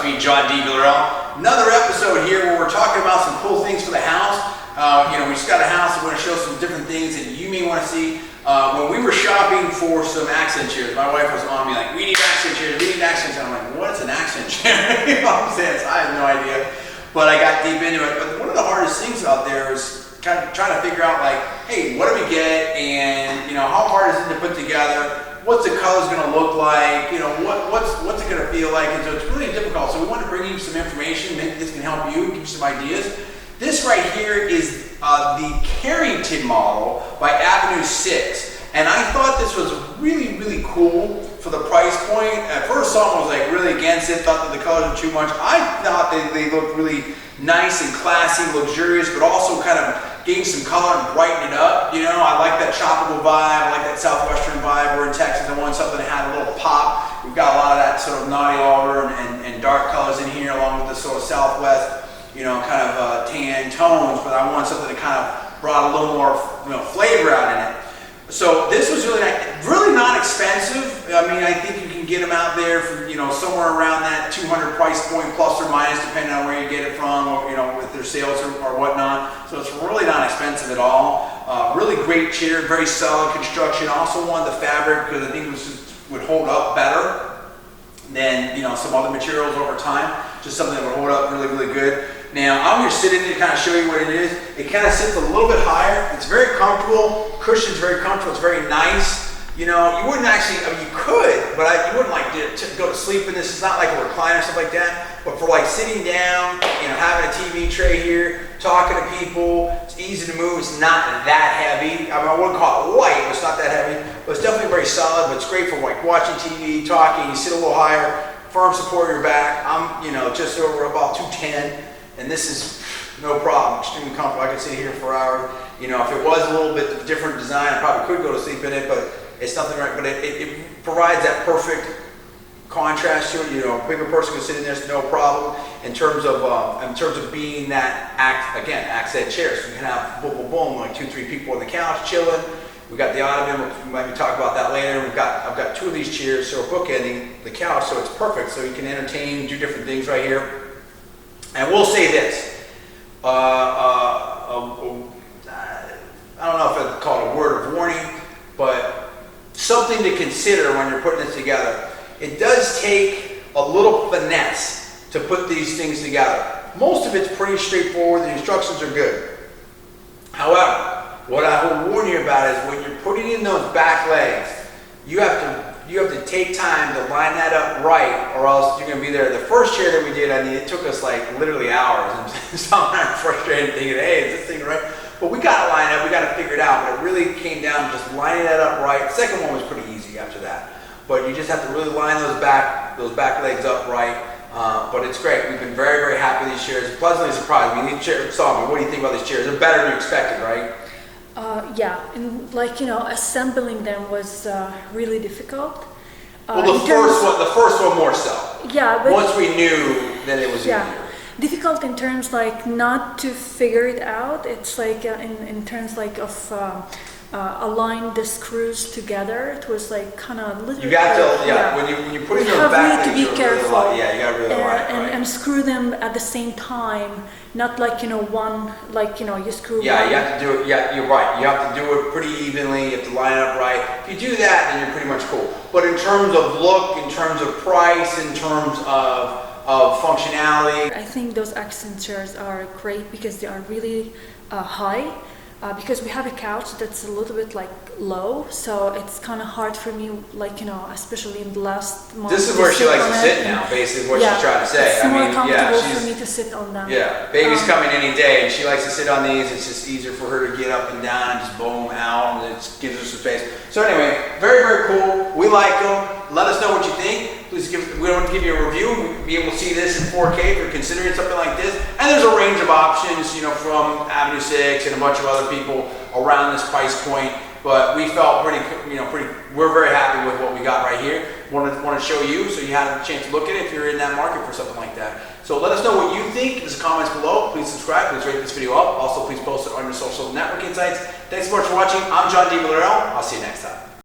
me, John D. Villarreal. Another episode here where we're talking about some cool things for the house. We just got a house and we're going to show some different things that you may want to see. When we were shopping for some accent chairs, my wife was on me like, we need accent chairs, we need accent chairs. I'm like, what's an accent chair? You know what I'm saying? So I have no idea. But I got deep into it. But one of the hardest things out there is kind of trying to figure out like, hey, what do we get? And how hard is it to put together? What's the colors going to look like? What's it going to feel like? And so it's really difficult. So we want to bring you some information. Maybe this can help you, give you some ideas. This right here is the Carrington model by Avenue 6. And I thought this was really, really cool for the price point. At first, someone was like really against it, thought that the colors were too much. I thought they looked really nice and classy, luxurious, but also kind of gave some color and brighten it up. I like that tropical vibe, I like that southwestern vibe. We're in Texas, I wanted something that had a little pop. We've got a lot of that sort of naughty alder and dark colors in here, along with the sort of southwest, kind of tan tones, but I wanted something that kind of brought a little more, flavor out in it. So this was really not expensive. I mean, I think you can get them out there for, somewhere around that 200 price point, plus or minus, depending on where you get it from, or, with their sales or whatnot. So it's really not expensive at all. Really great chair, very solid construction. Also wanted the fabric because I think it would hold up better than, some other materials over time. Just something that would hold up really, really good. Now, I'm going to sit in it to kind of show you what it is. It kind of sits a little bit higher. It's very comfortable. Cushion's very comfortable. It's very nice. You wouldn't actually, you could, but you wouldn't like to go to sleep in this. It's not like a recliner or stuff like that. But for like sitting down, having a TV tray here, talking to people, it's easy to move. It's not that heavy. I mean, I wouldn't call it light, but it's not that heavy. But it's definitely very solid, but it's great for like watching TV, talking. You sit a little higher, firm support your back. I'm, just over about 210. And this is no problem, extremely comfortable. I could sit here for hours. If it was a little bit different design, I probably could go to sleep in it, but it's nothing right. But it provides that perfect contrast to it. A bigger person can sit in this, no problem. In terms of being that accent chair, so you can have boom, boom, boom, like 2-3 people on the couch chilling. We got the ottoman. We might talk about that later. I've got 2 of these chairs, so we're bookending the couch, so it's perfect. So you can entertain, do different things right here. And we'll say this, I don't know if I'd call it a word of warning, but something to consider when you're putting this together. It does take a little finesse to put these things together. Most of it's pretty straightforward, the instructions are good. However, what I will warn you about is when you're putting in those back legs, you have to take time to line that up right, or else you're going to be there. The first chair that we did, it took us like literally hours. And so I'm frustrated thinking, hey, is this thing right? But we got to line it up, we got to figure it out. But it really came down to just lining that up right. The second one was pretty easy after that. But you just have to really line those back legs up right. But it's great. We've been very, very happy with these chairs. Pleasantly surprised. These chairs, Salma, what do you think about these chairs? They're better than you expected, right? Yeah, and assembling them was really difficult. Well, the first one more so. Yeah, but once we knew that it was easier. Difficult in terms not to figure it out. It's like in terms of align the screws together. It was like kind of little. You got to when you put in those back legs, you have to be careful. Really you got to really line it right. And screw them at the same time. Not like one you screw. Yeah, one. you have to do it. Yeah, you're right. You have to do it pretty evenly. You have to line it up right. If you do that, then you're pretty much cool. But in terms of look, in terms of price, in terms of functionality, I think those accent chairs are great because they are really high. Because we have a couch that's a little bit low, so it's kind of hard for me, especially in the last month. This is where she likes to sit now, basically, what she's trying to say. It's more comfortable for me to sit on them. Yeah, baby's coming any day, and she likes to sit on these. It's just easier for her to get up and down and just boom out, and it gives her some space. So anyway, very, very cool. We like them. Let us know what you think. Please we don't give you a review. We'll be able to see this in 4K if you're considering something like this. And there's a range of options, from Avenue 6 and a bunch of other people around this price point. But we felt we're very happy with what we got right here. Want to show you so you have a chance to look at it if you're in that market for something like that. So let us know what you think in the comments below. Please subscribe. Please rate this video up. Also, please post it on your social networking sites. Thanks so much for watching. I'm John D. Villarreal. I'll see you next time.